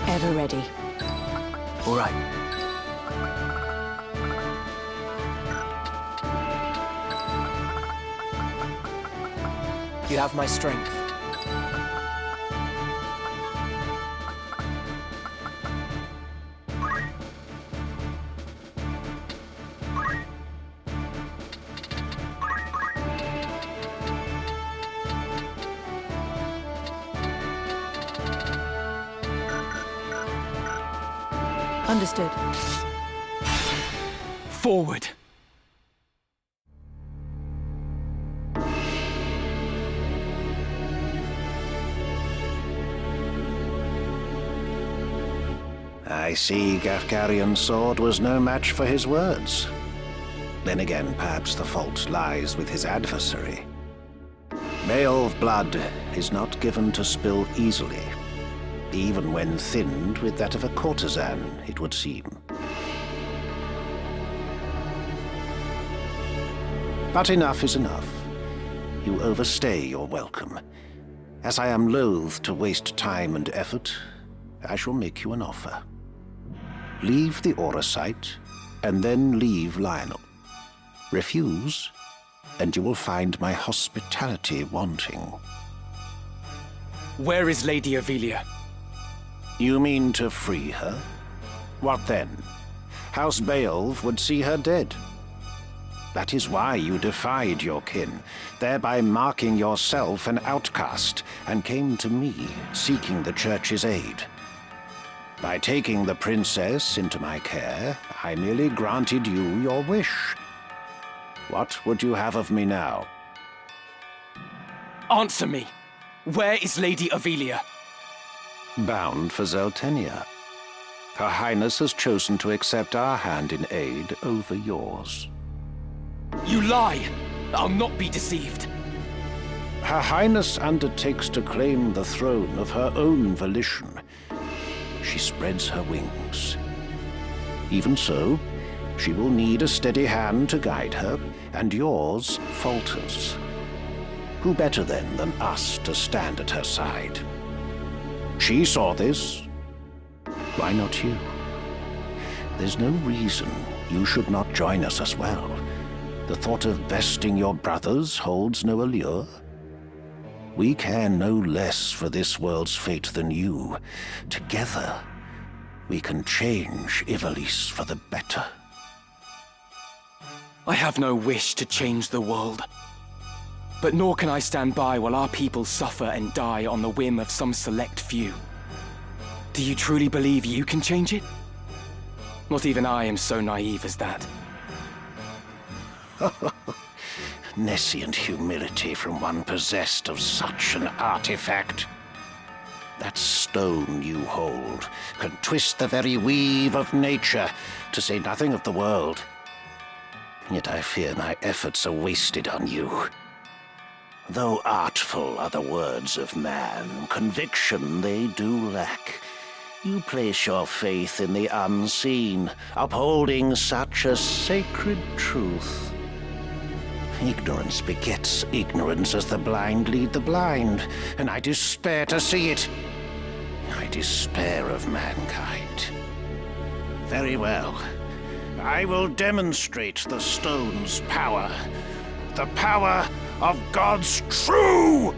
Ever ready. All right. You have my strength. Understood. Forward! I see Gafgarian's sword was no match for his words. Then again, perhaps the fault lies with his adversary. Beowulf blood is not given to spill easily, even when thinned with that of a courtesan, it would seem. But enough is enough. You overstay your welcome. As I am loath to waste time and effort, I shall make you an offer. Leave the Aura site, and then leave Lionel. Refuse, and you will find my hospitality wanting. Where is Lady Ivalice? You mean to free her? What then? House Beowulf would see her dead. That is why you defied your kin, thereby marking yourself an outcast, and came to me, seeking the Church's aid. By taking the princess into my care, I merely granted you your wish. What would you have of me now? Answer me! Where is Lady Ivalice? Bound for Zeltenia. Her Highness has chosen to accept our hand in aid over yours. You lie! I'll not be deceived. Her Highness undertakes to claim the throne of her own volition. She spreads her wings. Even so, she will need a steady hand to guide her, and yours falters. Who better then than us to stand at her side? She saw this. Why not you? There's no reason you should not join us as well. The thought of besting your brothers holds no allure. We care no less for this world's fate than you. Together, we can change Ivalice for the better. I have no wish to change the world. But nor can I stand by while our people suffer and die on the whim of some select few. Do you truly believe you can change it? Not even I am so naive as that. Nescient humility from one possessed of such an artifact. That stone you hold can twist the very weave of nature, to say nothing of the world. Yet I fear my efforts are wasted on you. Though artful are the words of man, conviction they do lack. You place your faith in the unseen, upholding such a sacred truth. Ignorance begets ignorance as the blind lead the blind, and I despair to see it. I despair of mankind. Very well. I will demonstrate the stone's power. The power of God's true!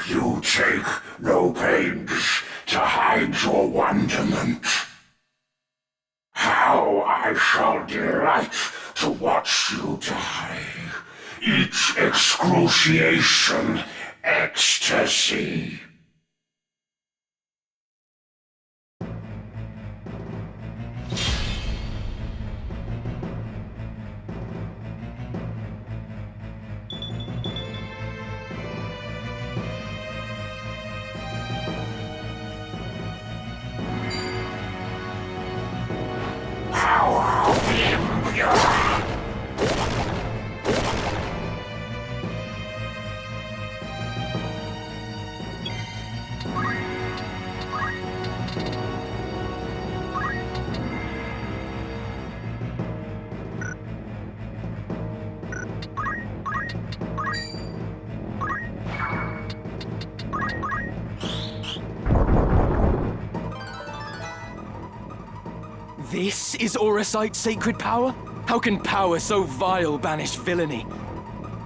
You take no pains to hide your wonderment. How I shall delight to watch you die. Each excruciation, ecstasy. This is Oracite's sacred power? How can power so vile banish villainy?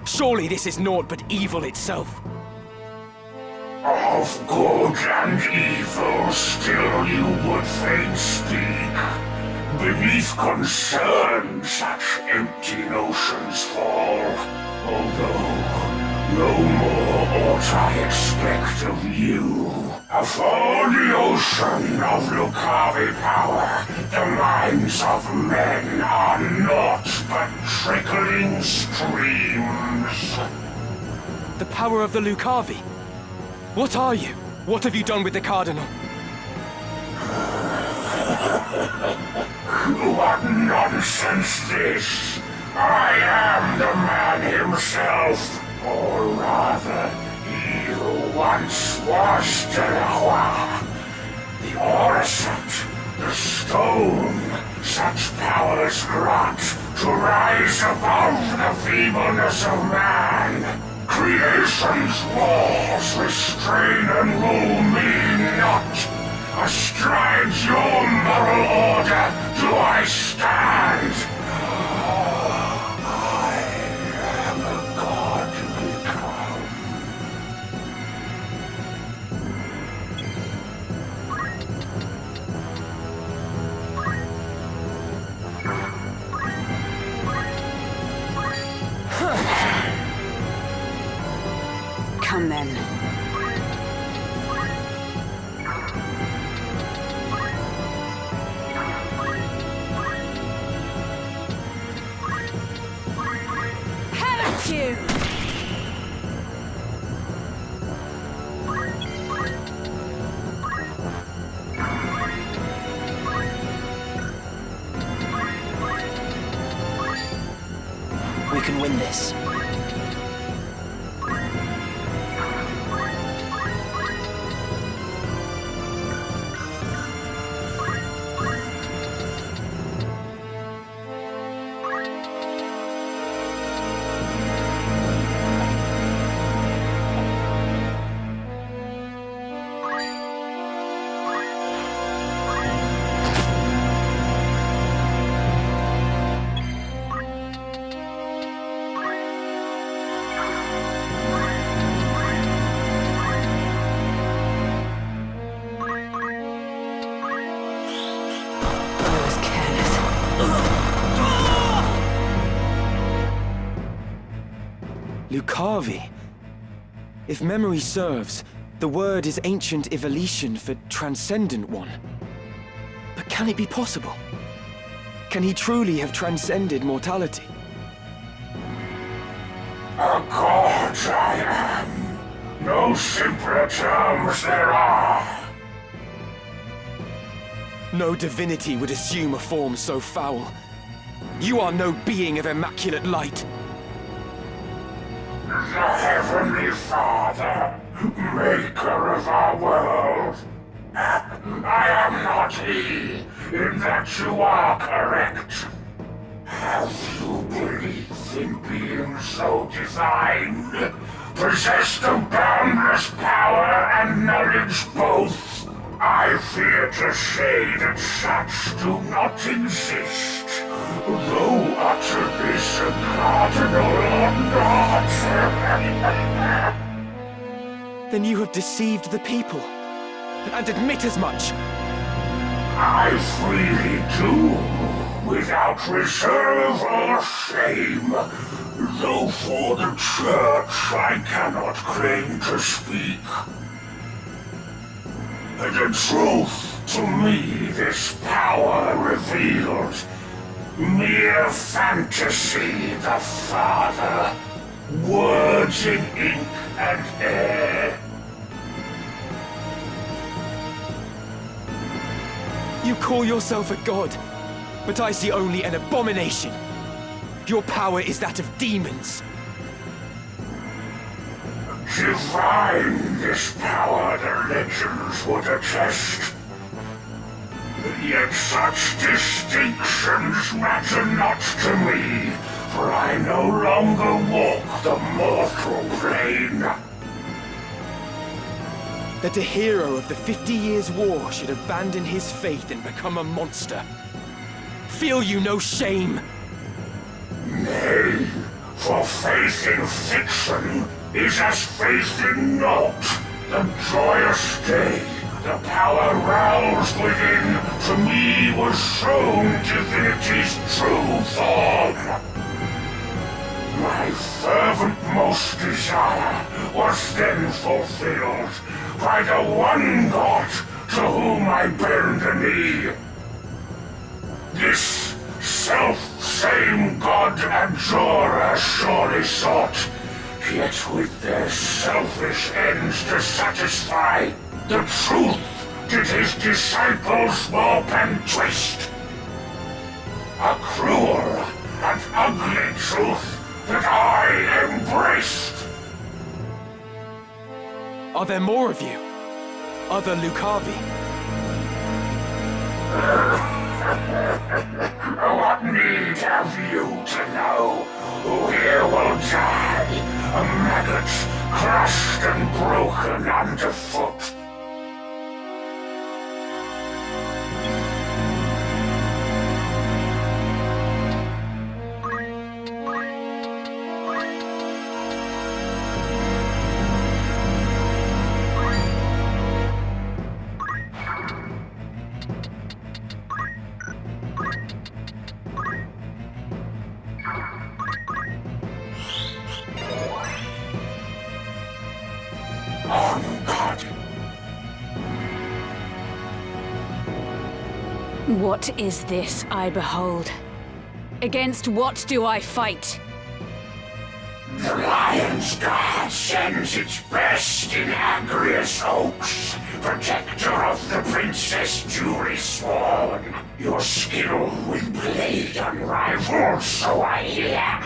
Surely this is naught but evil itself. Of good and evil still you would fain speak. Beneath concern such empty notions fall. Although no more ought I expect of you. Afore the ocean of Lucavi power, the minds of men are naught but trickling streams. The power of the Lucavi? What are you? What have you done with the Cardinal? What nonsense this! I am the man himself, or rather, he who once was Delacroix. The Oracite, the stone, such powers grant to rise above the feebleness of man. Creation's laws restrain and rule me not. Astride your moral order do I stand. I am a god become. Come then. You. We can win this. Lucavi. If memory serves, the word is ancient Ivalician for transcendent one. But can it be possible? Can he truly have transcended mortality? A god I am. No simpler terms there are. No divinity would assume a form so foul. You are no being of immaculate light. The Heavenly Father, maker of our world. I am not he, in that you are correct. Have you belief in being so divine? Possessed of boundless power and knowledge both? I fear to say that such do not exist. Though utter this a cardinal or not. Then you have deceived the people, and admit as much. I freely do, without reserve or shame. Though for the Church I cannot claim to speak. The truth, to me, this power revealed. Mere fantasy, the Father. Words in ink and air. You call yourself a god, but I see only an abomination. Your power is that of demons. Divine this power, the legends would attest. Yet such distinctions matter not to me, for I no longer walk the mortal plane. That a hero of the 50 Years' War should abandon his faith and become a monster. Feel you no shame? Nay, for faith in fiction is as faith in naught. The joyous day, the power roused within, to me was shown divinity's true form. My fervent most desire was then fulfilled by the one God to whom I bend the knee. This self-same God abjurer surely sought, yet with their selfish ends to satisfy, the truth did his disciples warp and twist. A cruel and ugly truth that I embraced. Are there more of you? Other Lucavi? What need have you to know? Who here will die, a maggot crushed and broken underfoot? What is this I behold? Against what do I fight? The Lion's Guard sends its best in Agrius Oaks, protector of the princess duly sworn. Your skill with blade unrivaled, so I hear.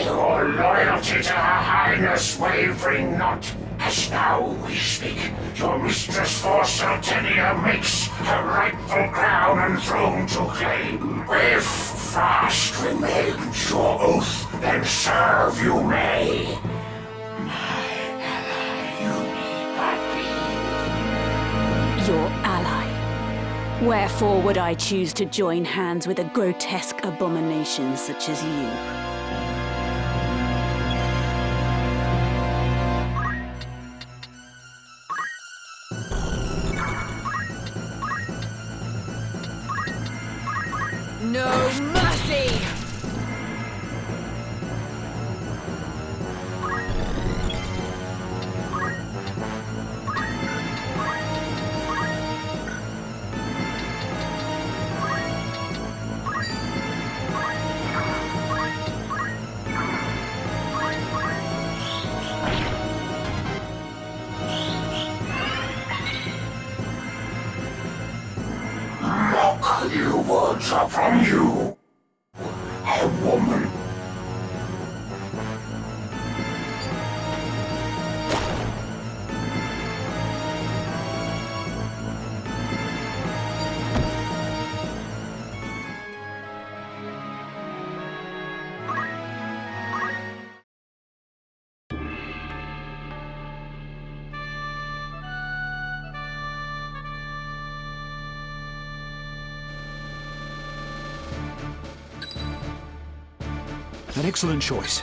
Your loyalty to her highness wavering not. As now we speak, your mistress for Sultania makes her rightful crown and throne to claim. If fast remains your oath, then serve you may. My ally, you need but be. Your ally? Wherefore would I choose to join hands with a grotesque abomination such as you? No mercy! Mock you words are from you, a woman. An excellent choice.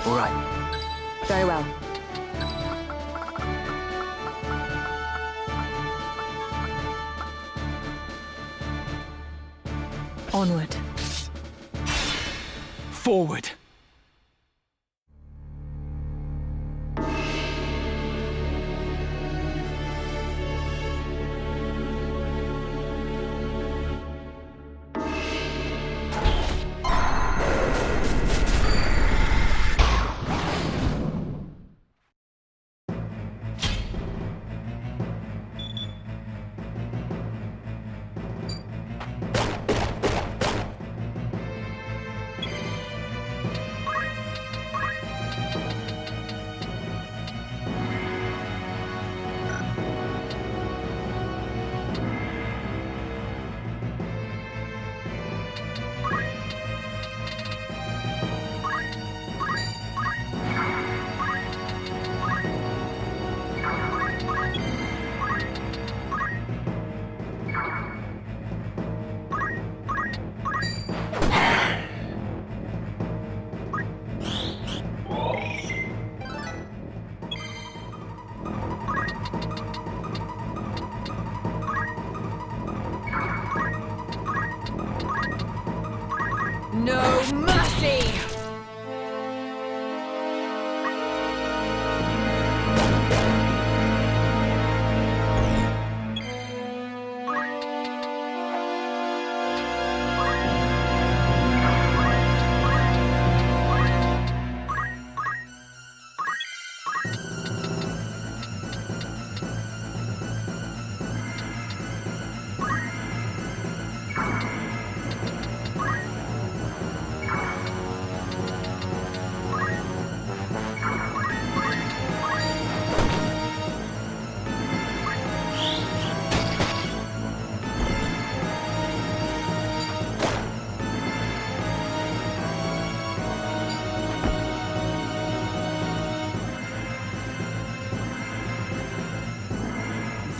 All right. Very well. Onward. Forward!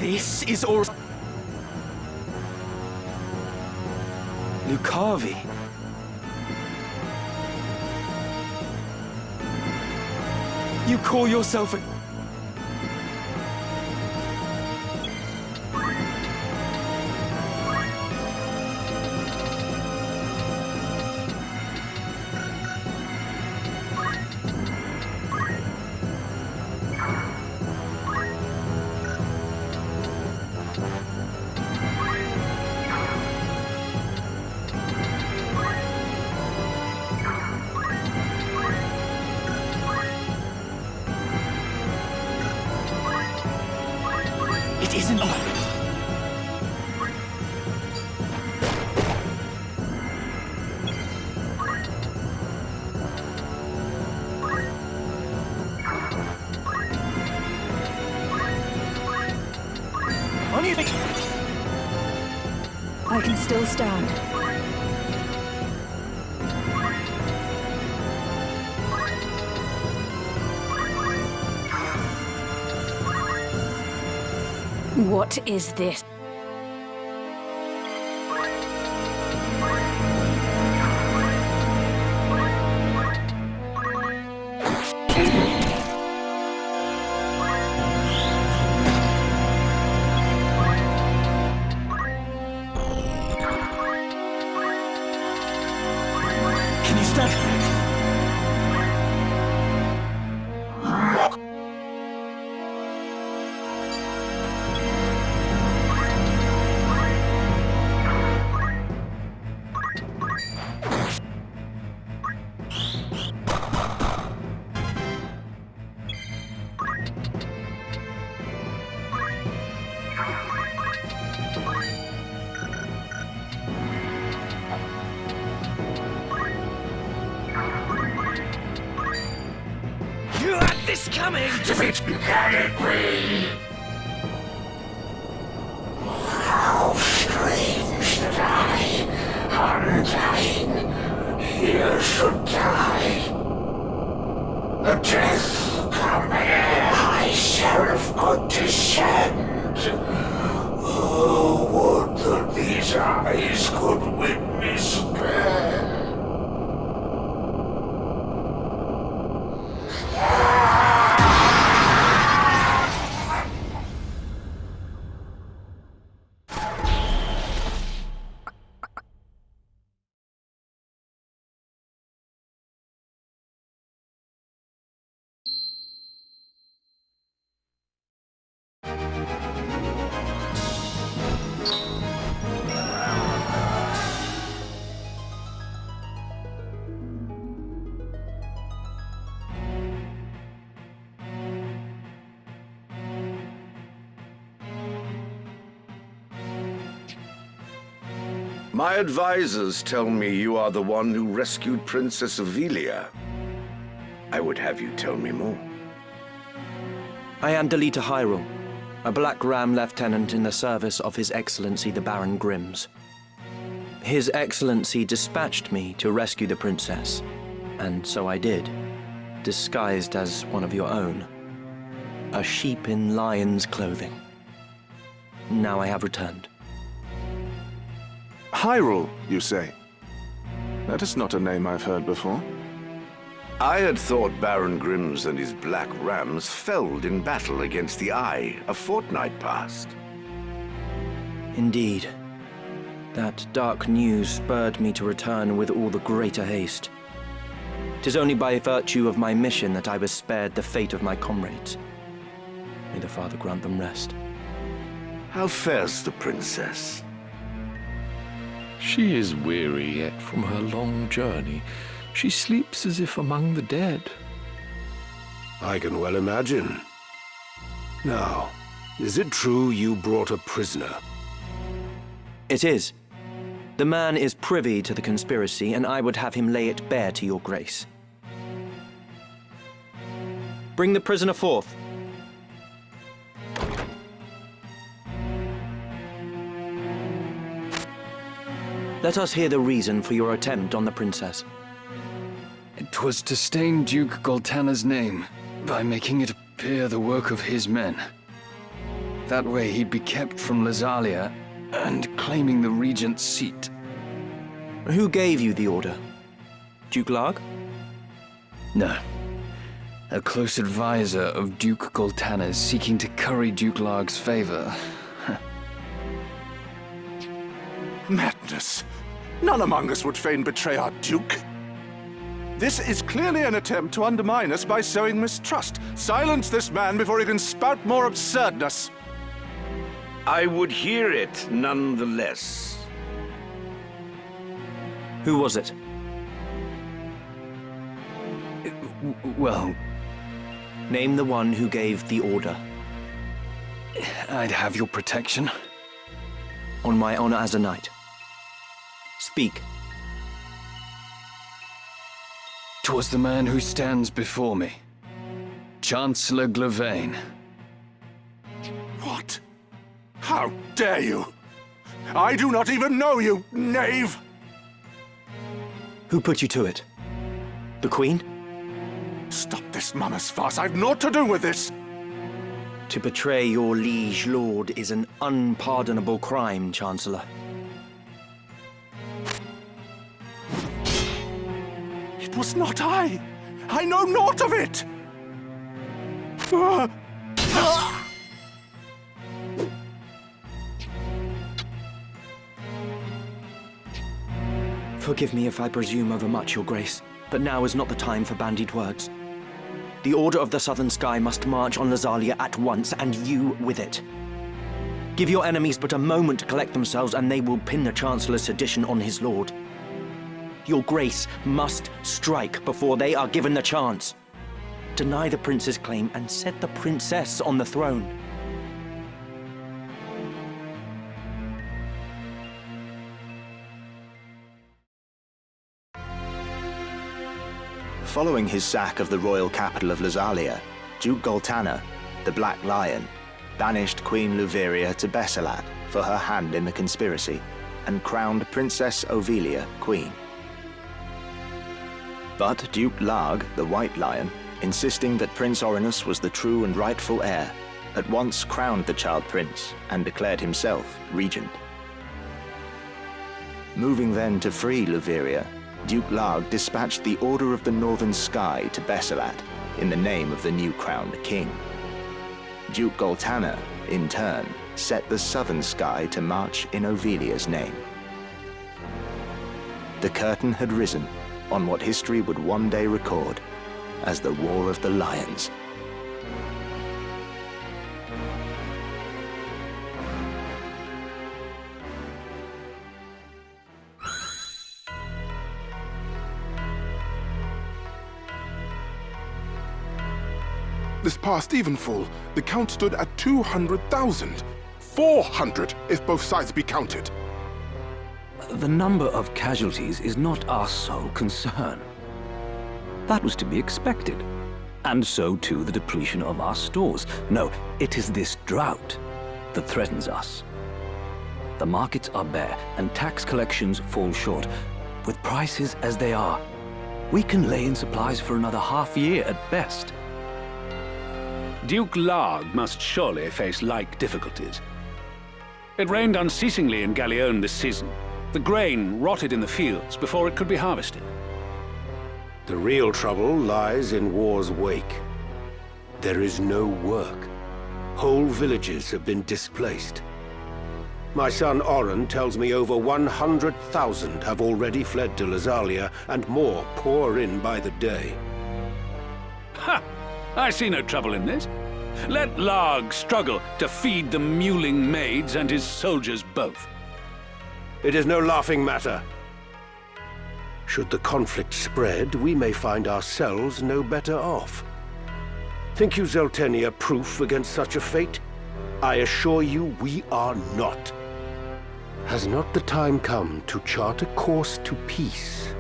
This is all... Lucavi. You call yourself a... It isn't... On you think... I can still stand. What is this? Can you stand... You had this coming! Defeat can it be? How strange that I, undying, here should die. A death come here, high sheriff could descend. Oh, would that these eyes could witness bear. My advisors tell me you are the one who rescued Princess Ivalice. I would have you tell me more. I am Delita Hyrule, a Black Ram lieutenant in the service of His Excellency the Baron Grimms. His Excellency dispatched me to rescue the princess, and so I did, disguised as one of your own. A sheep in lion's clothing. Now I have returned. Hyrule, you say? That is not a name I've heard before. I had thought Baron Grimms and his Black Rams felled in battle against the Eye a fortnight past. Indeed. That dark news spurred me to return with all the greater haste. 'Tis only by virtue of my mission that I was spared the fate of my comrades. May the Father grant them rest. How fares the princess? She is weary yet from her long journey. She sleeps as if among the dead. I can well imagine. Now, is it true you brought a prisoner? It is. The man is privy to the conspiracy, and I would have him lay it bare to your grace. Bring the prisoner forth. Let us hear the reason for your attempt on the princess. It was to stain Duke Goltana's name by making it appear the work of his men. That way he'd be kept from Lazalia and claiming the regent's seat. Who gave you the order? Duke Larg? No. A close advisor of Duke Goltana's seeking to curry Duke Larg's favor. Madness! None among us would fain betray our Duke. This is clearly an attempt to undermine us by sowing mistrust. Silence this man before he can spout more absurdness. I would hear it nonetheless. Who was it? Well, name the one who gave the order. I'd have your protection. On my honor as a knight. Speak. 'Twas the man who stands before me. Chancellor Glavain. What? How dare you? I do not even know you, knave! Who put you to it? The Queen? Stop this mama's farce. I've naught to do with this. To betray your liege lord is an unpardonable crime, Chancellor. It was not I. I know naught of it. Forgive me if I presume overmuch, Your Grace, but now is not the time for bandied words. The Order of the Southern Sky must march on Lazalia at once, and you with it. Give your enemies but a moment to collect themselves, and they will pin the Chancellor's sedition on his lord. Your Grace must strike before they are given the chance. Deny the prince's claim and set the princess on the throne. Following his sack of the royal capital of Lazalia, Duke Goltana, the Black Lion, banished Queen Luveria to Besselat for her hand in the conspiracy, and crowned Princess Ovilia queen. But Duke Larg, the White Lion, insisting that Prince Orinus was the true and rightful heir, at once crowned the child prince and declared himself regent. Moving then to free Luveria, Duke Larg dispatched the Order of the Northern Sky to Besselat in the name of the new crowned king. Duke Goltana, in turn, set the Southern Sky to march in Ovilia's name. The curtain had risen on what history would one day record as the War of the Lions. This past evenfall, the count stood at 200,000. 400, if both sides be counted. The number of casualties is not our sole concern. That was to be expected. And so too the depletion of our stores. No, it is this drought that threatens us. The markets are bare, and tax collections fall short. With prices as they are, we can lay in supplies for another half-year at best. Duke Larg must surely face like difficulties. It rained unceasingly in Galleon this season. The grain rotted in the fields before it could be harvested. The real trouble lies in war's wake. There is no work. Whole villages have been displaced. My son Oren tells me over 100,000 have already fled to Lazalia, and more pour in by the day. Ha! I see no trouble in this. Let Larg struggle to feed the mewling maids and his soldiers both. It is no laughing matter. Should the conflict spread, we may find ourselves no better off. Think you Zeltenia proof against such a fate? I assure you we are not. Has not the time come to chart a course to peace?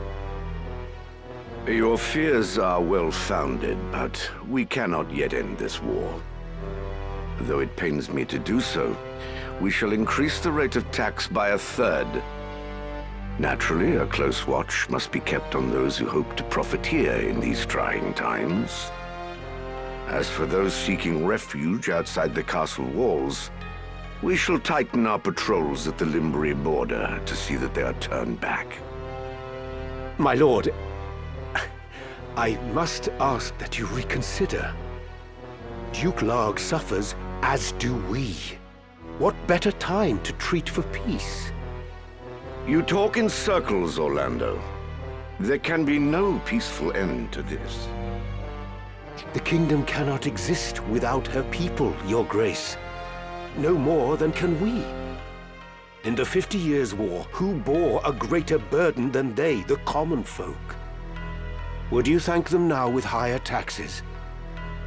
Your fears are well-founded, but we cannot yet end this war. Though it pains me to do so, we shall increase the rate of tax by 1/3. Naturally, a close watch must be kept on those who hope to profiteer in these trying times. As for those seeking refuge outside the castle walls, We shall tighten our patrols at the Limbri border to see that they are turned back. My lord, I must ask that you reconsider. Duke Larg suffers, as do we. What better time to treat for peace? You talk in circles, Orlando. There can be no peaceful end to this. The kingdom cannot exist without her people, Your Grace. No more than can we. In the 50 Years' War, who bore a greater burden than they, the common folk? Would you thank them now with higher taxes?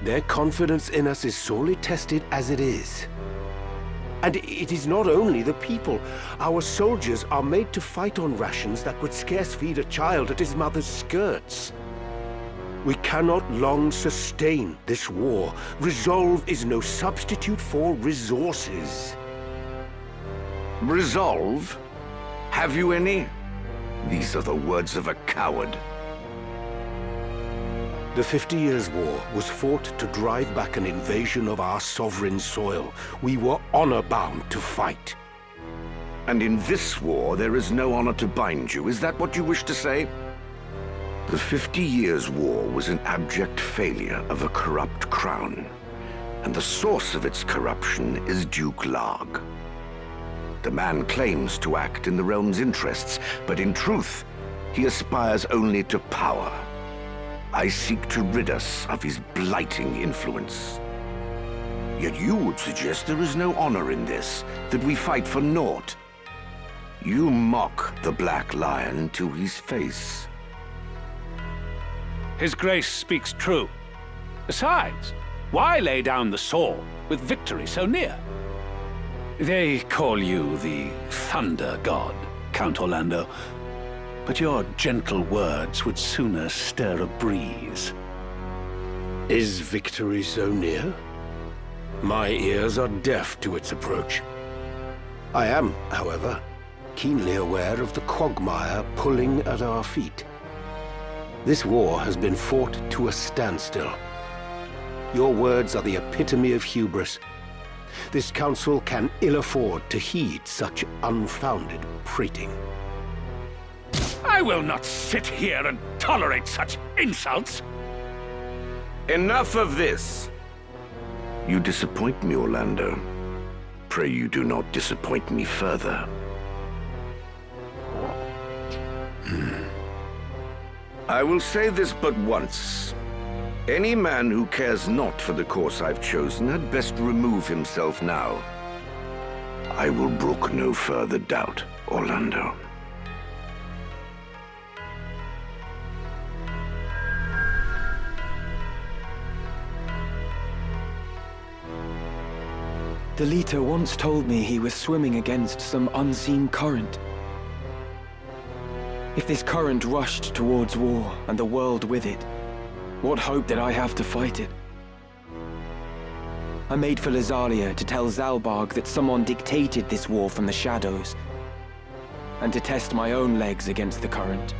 Their confidence in us is sorely tested as it is. And it is not only the people. Our soldiers are made to fight on rations that would scarce feed a child at his mother's skirts. We cannot long sustain this war. Resolve is no substitute for resources. Resolve? Have you any? These are the words of a coward. The 50 Years' War was fought to drive back an invasion of our sovereign soil. We were honor-bound to fight. And in this war, there is no honor to bind you. Is that what you wish to say? The 50 Years' War was an abject failure of a corrupt crown. And the source of its corruption is Duke Larg. The man claims to act in the realm's interests, but in truth, he aspires only to power. I seek to rid us of his blighting influence. Yet you would suggest there is no honor in this, that we fight for naught. You mock the Black Lion to his face. His Grace speaks true. Besides, why lay down the sword with victory so near? They call you the Thunder God, Count Orlando. But your gentle words would sooner stir a breeze. Is victory so near? My ears are deaf to its approach. I am, however, keenly aware of the quagmire pulling at our feet. This war has been fought to a standstill. Your words are the epitome of hubris. This council can ill afford to heed such unfounded prating. I will not sit here and tolerate such insults! Enough of this! You disappoint me, Orlando. Pray you do not disappoint me further. I will say this but once. Any man who cares not for the course I've chosen had best remove himself now. I will brook no further doubt, Orlando. The leader once told me he was swimming against some unseen current. If this current rushed towards war, and the world with it, what hope did I have to fight it? I made for Lazalia to tell Zalbarg that someone dictated this war from the shadows, and to test my own legs against the current.